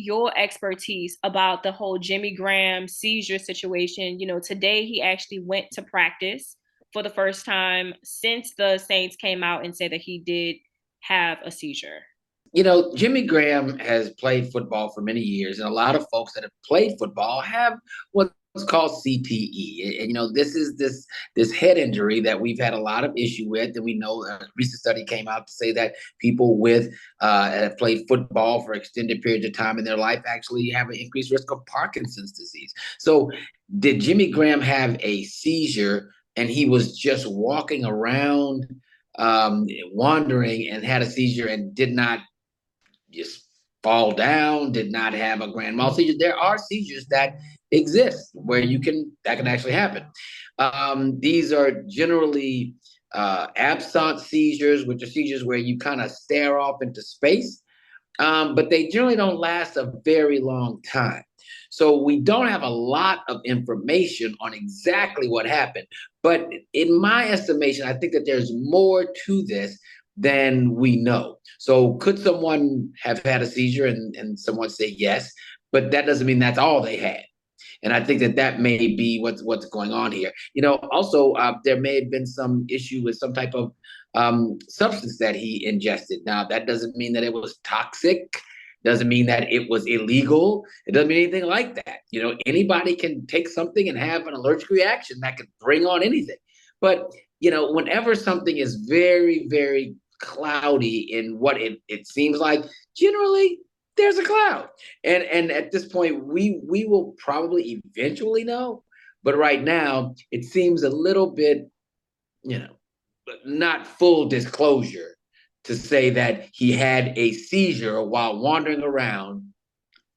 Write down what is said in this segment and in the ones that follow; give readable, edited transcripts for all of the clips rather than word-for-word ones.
your expertise about the whole Jimmy Graham seizure situation. Today he actually went to practice for the first time since the Saints came out and said that he did have a seizure. Jimmy Graham has played football for many years, and a lot of folks that have played football have what's called CTE. And this is this head injury that we've had a lot of issue with, and we know a recent study came out to say that people with have played football for extended periods of time in their life actually have an increased risk of Parkinson's disease. So, did Jimmy Graham have a seizure, and he was just walking around, wandering, and had a seizure and did not just fall down, did not have a grand mal seizure? There are seizures that exist where that can actually happen. These are generally absent seizures, which are seizures where you kind of stare off into space, but they generally don't last a very long time. So we don't have a lot of information on exactly what happened. But in my estimation, I think that there's more to this than we know. So could someone have had a seizure and someone say yes, but that doesn't mean that's all they had. And I think that may be what's going on here. Also, there may have been some issue with some type of substance that he ingested. Now, that doesn't mean that it was toxic. Doesn't mean that it was illegal. It doesn't mean anything like that. Anybody can take something and have an allergic reaction that could bring on anything. But, whenever something is very, very cloudy in what it seems like, generally there's a cloud. And at this point, we will probably eventually know. But right now, it seems a little bit, not full disclosure to say that he had a seizure while wandering around.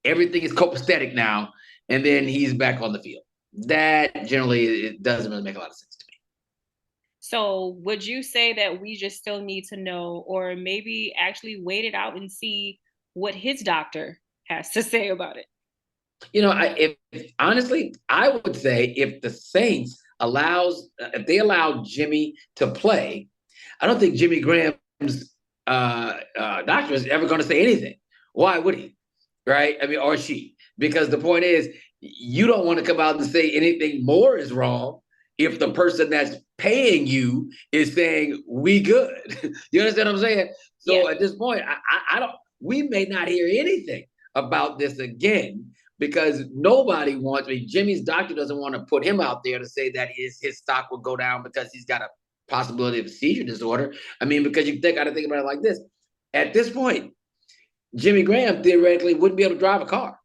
Everything is copacetic now, and then he's back on the field. That generally, it doesn't really make a lot of sense to me. So would you say that we just still need to know, or maybe actually wait it out and see what his doctor has to say about it? Honestly, I would say if the Saints if they allow Jimmy to play, I don't think Jimmy Graham's doctor is ever going to say anything. Why would he? Right? I mean, or she? Because the point is, you don't want to come out and say anything more is wrong if the person that's paying you is saying we good. You understand what I'm saying? So Yeah. at this point, I don't. We may not hear anything about this again because nobody wants. I mean, Jimmy's doctor doesn't want to put him out there to say that his stock will go down because he's got a possibility of seizure disorder. I mean, because you got to think about it like this. At this point, Jimmy Graham theoretically wouldn't be able to drive a car.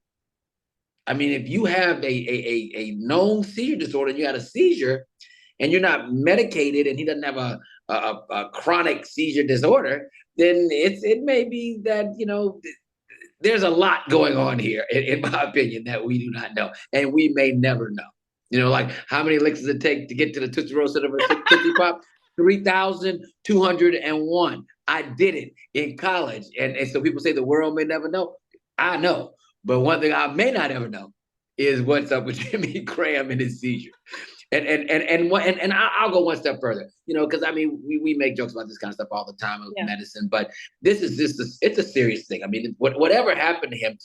I mean, if you have a known seizure disorder and you had a seizure and you're not medicated and he doesn't have a chronic seizure disorder, then it may be that, there's a lot going on here, in my opinion, that we do not know. And we may never know. Like how many licks does it take to get to the Tootsie Roll Center for Tootsie Pop? 3,201. I did it in college. And so people say the world may never know. I know. But one thing I may not ever know is what's up with Jimmy Graham and his seizure. And I'll go one step further, because I mean we make jokes about this kind of stuff all the time with medicine, but this is it's a serious thing. I mean, whatever happened to him,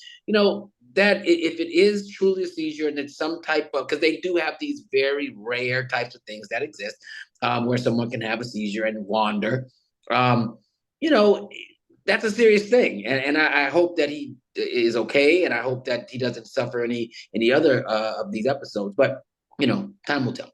that if it is truly a seizure and it's some type of, because they do have these very rare types of things that exist, where someone can have a seizure and wander, you know, that's a serious thing, and I hope that he is okay, and I hope that he doesn't suffer any other of these episodes, but time will tell.